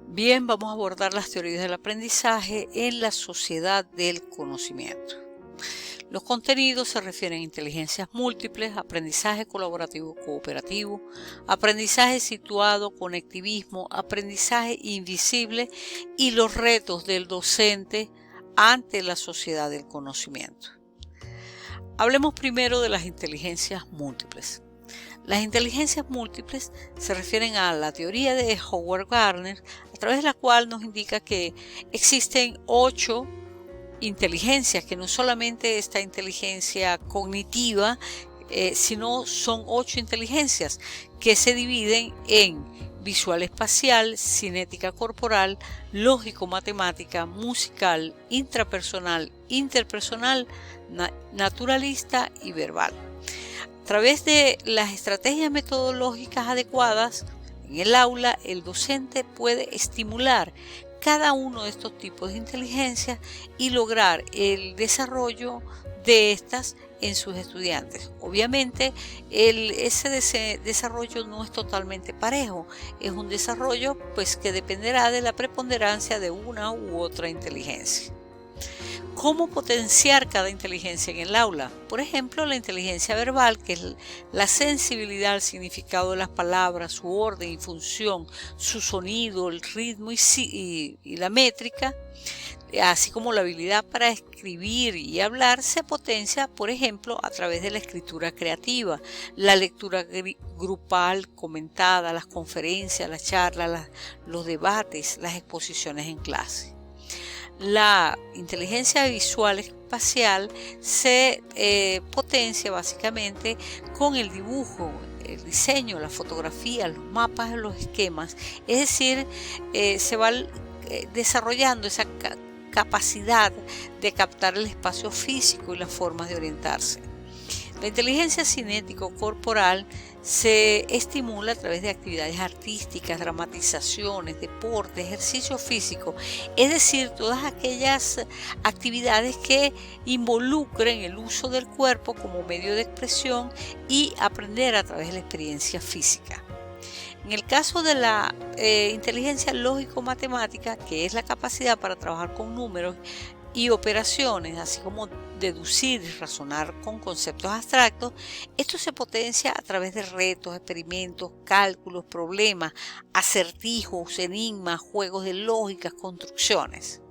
Bien, vamos a abordar las teorías del aprendizaje en la sociedad del conocimiento. Los contenidos se refieren a inteligencias múltiples, aprendizaje colaborativo cooperativo, aprendizaje situado, conectivismo, aprendizaje invisible y los retos del docente ante la sociedad del conocimiento. Hablemos primero de las inteligencias múltiples. Las inteligencias múltiples se refieren a la teoría de Howard Gardner, a través de la cual nos indica que existen 8 inteligencias, que no solamente esta inteligencia cognitiva, sino son 8 inteligencias que se dividen en visual espacial, cinética corporal, lógico-matemática, musical, intrapersonal, interpersonal, naturalista y verbal. A través de las estrategias metodológicas adecuadas, en el aula el docente puede estimular cada uno de estos tipos de inteligencia y lograr el desarrollo de estas en sus estudiantes. Obviamente, ese desarrollo no es totalmente parejo, es un desarrollo que dependerá de la preponderancia de una u otra inteligencia. ¿Cómo potenciar cada inteligencia en el aula? Por ejemplo, la inteligencia verbal, que es la sensibilidad al significado de las palabras, su orden y función, su sonido, el ritmo y la métrica, así como la habilidad para escribir y hablar, se potencia, por ejemplo, a través de la escritura creativa, la lectura grupal comentada, las conferencias, las charlas, los debates, las exposiciones en clase. La inteligencia visual espacial se potencia básicamente con el dibujo, el diseño, la fotografía, los mapas, los esquemas. Es decir, se va desarrollando esa capacidad de captar el espacio físico y las formas de orientarse. La inteligencia cinético-corporal se estimula a través de actividades artísticas, dramatizaciones, deporte, ejercicio físico, es decir, todas aquellas actividades que involucren el uso del cuerpo como medio de expresión y aprender a través de la experiencia física. En el caso de la inteligencia lógico-matemática, que es la capacidad para trabajar con números y operaciones, así como deducir y razonar con conceptos abstractos, esto se potencia a través de retos, experimentos, cálculos, problemas, acertijos, enigmas, juegos de lógica, construcciones.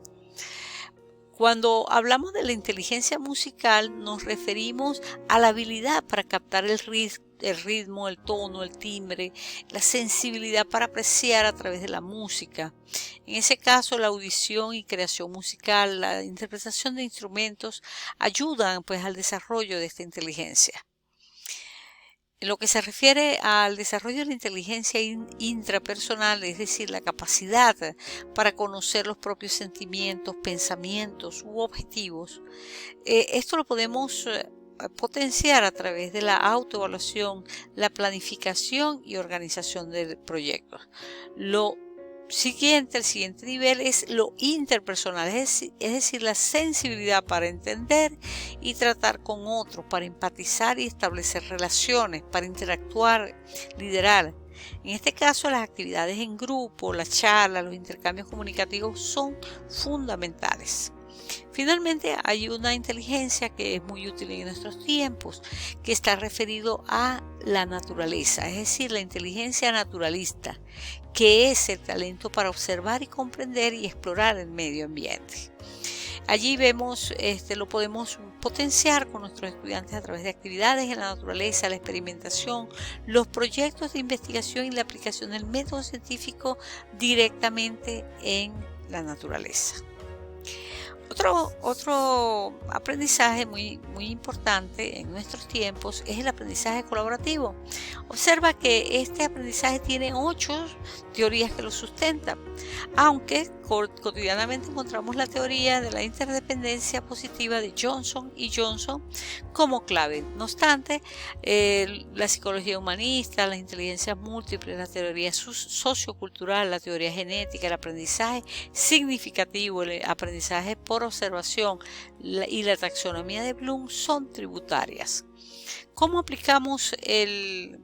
Cuando hablamos de la inteligencia musical, nos referimos a la habilidad para captar el ritmo, el tono, el timbre, la sensibilidad para apreciar a través de la música. En ese caso, la audición y creación musical, la interpretación de instrumentos ayudan al desarrollo de esta inteligencia. En lo que se refiere al desarrollo de la inteligencia intrapersonal, es decir, la capacidad para conocer los propios sentimientos, pensamientos u objetivos, esto lo podemos potenciar a través de la autoevaluación, la planificación y organización de proyectos. El siguiente nivel es lo interpersonal, es decir, la sensibilidad para entender y tratar con otros, para empatizar y establecer relaciones, para interactuar, liderar. En este caso, las actividades en grupo, las charlas, los intercambios comunicativos son fundamentales. Finalmente, hay una inteligencia que es muy útil en nuestros tiempos, que está referido a la naturaleza, es decir, la inteligencia naturalista, que es el talento para observar y comprender y explorar el medio ambiente. Allí lo podemos potenciar con nuestros estudiantes a través de actividades en la naturaleza, la experimentación, los proyectos de investigación y la aplicación del método científico directamente en la naturaleza. Otro aprendizaje muy importante en nuestros tiempos es el aprendizaje colaborativo. Observa que este aprendizaje tiene 8 teorías que lo sustentan, aunque cotidianamente encontramos la teoría de la interdependencia positiva de Johnson y Johnson como clave. No obstante, la psicología humanista, las inteligencias múltiples, la teoría sociocultural, la teoría genética, el aprendizaje significativo, el aprendizaje por observación y la taxonomía de Bloom son tributarias. ¿Cómo aplicamos el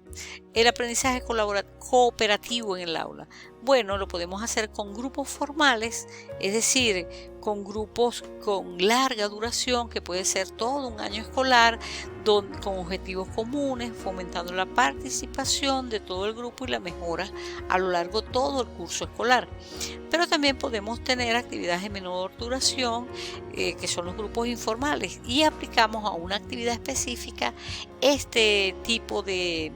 El aprendizaje cooperativo en el aula. Bueno, lo podemos hacer con grupos formales, es decir, con grupos con larga duración, que puede ser todo un año escolar, con objetivos comunes, fomentando la participación de todo el grupo y la mejora a lo largo de todo el curso escolar. Pero también podemos tener actividades de menor duración, que son los grupos informales, y aplicamos a una actividad específica este tipo de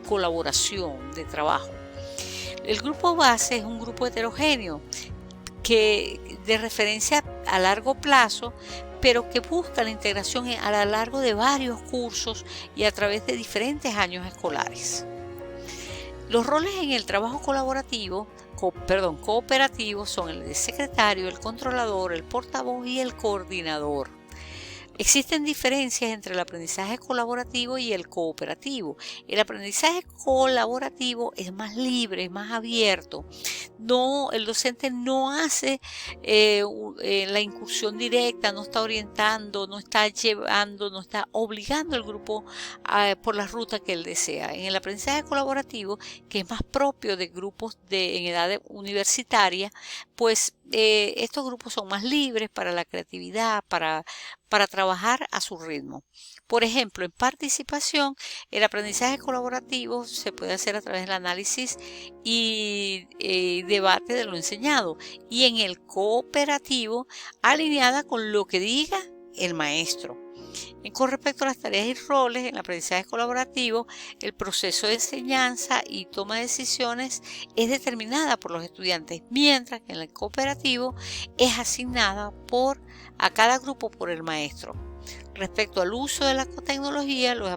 colaboración, de trabajo. El grupo base es un grupo heterogéneo de referencia a largo plazo, pero que busca la integración a lo largo de varios cursos y a través de diferentes años escolares. Los roles en el trabajo cooperativo son el de secretario, el controlador, el portavoz y el coordinador. Existen diferencias entre el aprendizaje colaborativo y el cooperativo. El aprendizaje colaborativo es más libre, es más abierto. El docente no hace la incursión directa, no está orientando, no está llevando, no está obligando al grupo por la ruta que él desea. En el aprendizaje colaborativo, que es más propio de grupos en edad universitaria, pues estos grupos son más libres para la creatividad, para trabajar a su ritmo. Por ejemplo, en participación, el aprendizaje colaborativo se puede hacer a través del análisis y debate de lo enseñado, y en el cooperativo, alineada con lo que diga el maestro. Con respecto a las tareas y roles, en el aprendizaje colaborativo, el proceso de enseñanza y toma de decisiones es determinada por los estudiantes, mientras que en el cooperativo es asignada a cada grupo por el maestro. Respecto al uso de la tecnología, los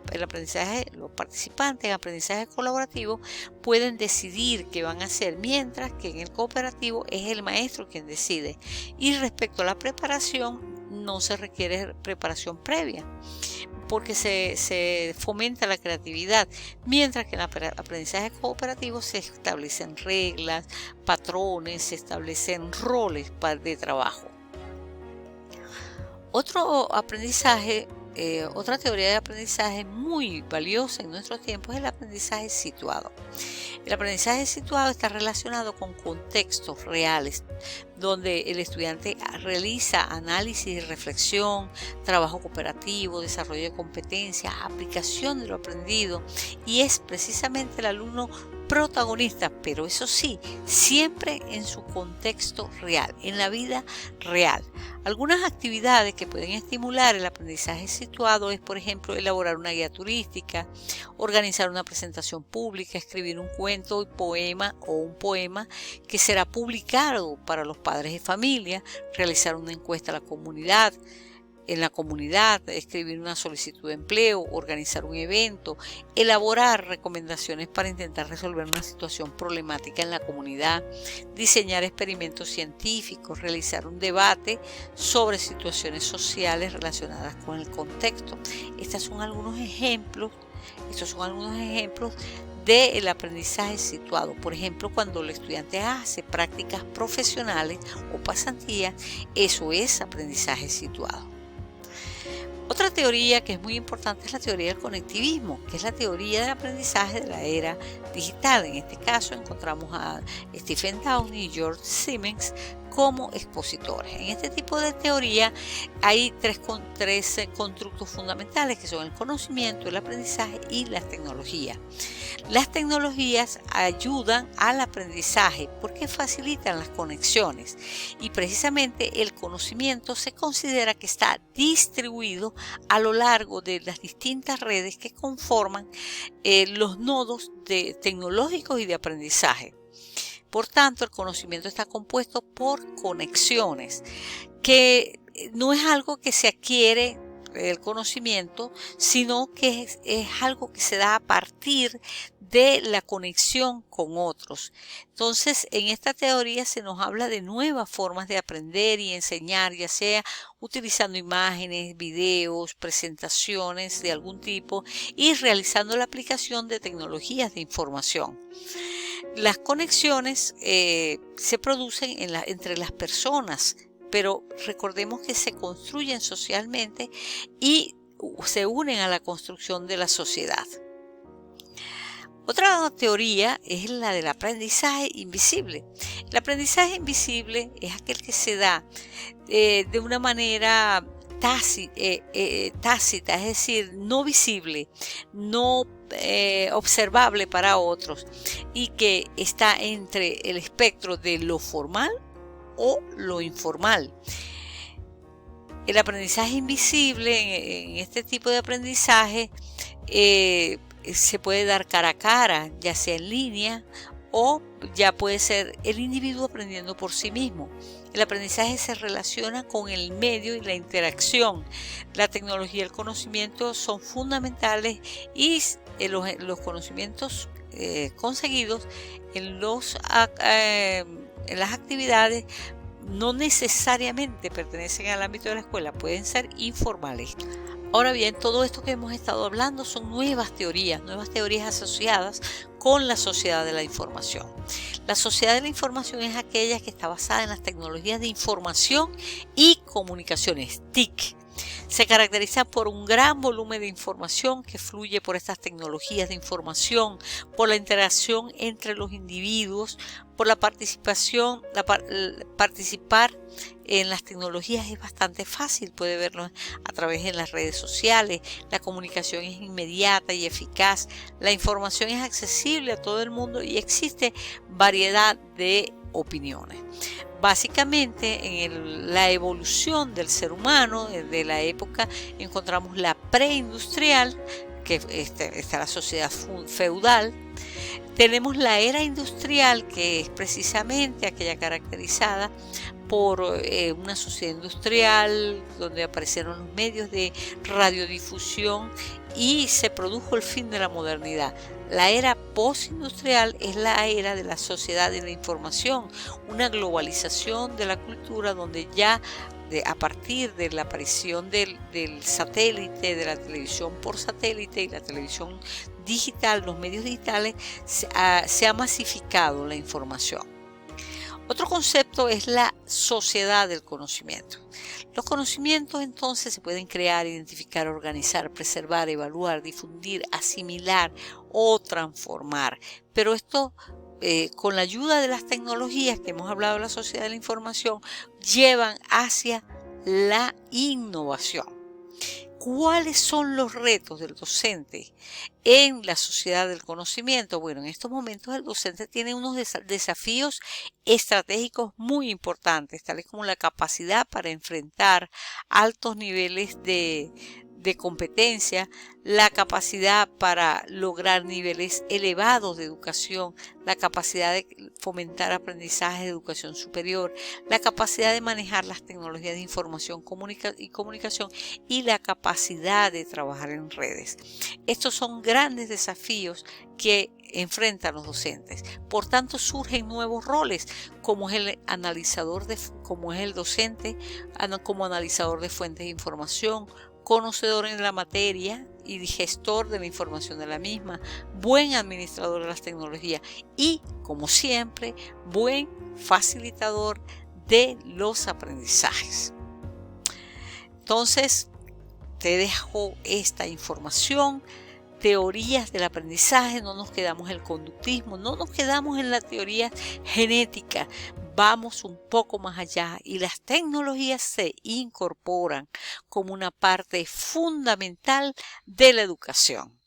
participantes en aprendizaje colaborativo pueden decidir qué van a hacer, mientras que en el cooperativo es el maestro quien decide. Y respecto a la preparación, no se requiere preparación previa, porque se fomenta la creatividad, mientras que en el aprendizaje cooperativo se establecen reglas, patrones, se establecen roles de trabajo. Otra teoría de aprendizaje muy valiosa en nuestros tiempos es el aprendizaje situado. El aprendizaje situado está relacionado con contextos reales, donde el estudiante realiza análisis y reflexión, trabajo cooperativo, desarrollo de competencias, aplicación de lo aprendido, y es precisamente el alumno protagonista, pero eso sí, siempre en su contexto real, en la vida real. Algunas actividades que pueden estimular el aprendizaje situado es, por ejemplo, elaborar una guía turística, organizar una presentación pública, escribir un cuento y poema o un poema que será publicado para los padres de familia, realizar una encuesta en la comunidad, escribir una solicitud de empleo, organizar un evento, elaborar recomendaciones para intentar resolver una situación problemática en la comunidad, diseñar experimentos científicos, realizar un debate sobre situaciones sociales relacionadas con el contexto. Estos son algunos ejemplos del aprendizaje situado. Por ejemplo, cuando el estudiante hace prácticas profesionales o pasantías, eso es aprendizaje situado. Otra teoría que es muy importante es la teoría del conectivismo, que es la teoría del aprendizaje de la era digital. En este caso encontramos a Stephen Downing y George Siemens como expositores. En este tipo de teoría hay tres constructos fundamentales, que son el conocimiento, el aprendizaje y las tecnologías. Las tecnologías ayudan al aprendizaje porque facilitan las conexiones, y precisamente el conocimiento se considera que está distribuido a lo largo de las distintas redes que conforman los nodos tecnológicos y de aprendizaje. Por tanto, el conocimiento está compuesto por conexiones, que no es algo que se adquiere el conocimiento, sino que es algo que se da a partir de la conexión con otros. Entonces, en esta teoría se nos habla de nuevas formas de aprender y enseñar, ya sea utilizando imágenes, videos, presentaciones de algún tipo y realizando la aplicación de tecnologías de información. Las conexiones se producen entre las personas, pero recordemos que se construyen socialmente y se unen a la construcción de la sociedad. Otra teoría es la del aprendizaje invisible. El aprendizaje invisible es aquel que se da de una manera tácita, es decir, no visible, no observable para otros, y que está entre el espectro de lo formal o lo informal. El aprendizaje invisible, en este tipo de aprendizaje, se puede dar cara a cara, ya sea en línea o ya puede ser el individuo aprendiendo por sí mismo. El aprendizaje se relaciona con el medio y la interacción. La tecnología y el conocimiento son fundamentales y los conocimientos conseguidos en las actividades no necesariamente pertenecen al ámbito de la escuela, pueden ser informales. Ahora bien, todo esto que hemos estado hablando son nuevas teorías asociadas con la sociedad de la información. La sociedad de la información es aquella que está basada en las tecnologías de información y comunicaciones, TIC. Se caracteriza por un gran volumen de información que fluye por estas tecnologías de información, por la interacción entre los individuos, por la participación, participar en las tecnologías es bastante fácil, puede verlo a través de las redes sociales, la comunicación es inmediata y eficaz, la información es accesible a todo el mundo y existe variedad de opiniones. Básicamente en la evolución del ser humano, desde la época encontramos la preindustrial, que está la sociedad feudal. Tenemos la era industrial, que es precisamente aquella caracterizada por una sociedad industrial donde aparecieron los medios de radiodifusión y se produjo el fin de la modernidad. La era postindustrial es la era de la sociedad de la información, una globalización de la cultura donde ya a partir de la aparición del satélite, de la televisión por satélite y la televisión digital, los medios digitales, se ha masificado la información. Otro concepto es la sociedad del conocimiento. Los conocimientos entonces se pueden crear, identificar, organizar, preservar, evaluar, difundir, asimilar o transformar. Pero esto, con la ayuda de las tecnologías que hemos hablado de la sociedad de la información, llevan hacia la innovación. ¿Cuáles son los retos del docente en la sociedad del conocimiento? Bueno, en estos momentos el docente tiene unos desafíos estratégicos muy importantes, tales como la capacidad para enfrentar altos niveles de competencia, la capacidad para lograr niveles elevados de educación, la capacidad de fomentar aprendizaje de educación superior, la capacidad de manejar las tecnologías de información y comunicación y la capacidad de trabajar en redes. Estos son grandes desafíos que enfrentan los docentes. Por tanto, surgen nuevos roles, como es el docente, como analizador de fuentes de información, conocedor en la materia y gestor de la información de la misma, buen administrador de las tecnologías y, como siempre, buen facilitador de los aprendizajes. Entonces, te dejo esta información. Teorías del aprendizaje, no nos quedamos en el conductismo, no nos quedamos en la teoría genética, vamos un poco más allá y las tecnologías se incorporan como una parte fundamental de la educación.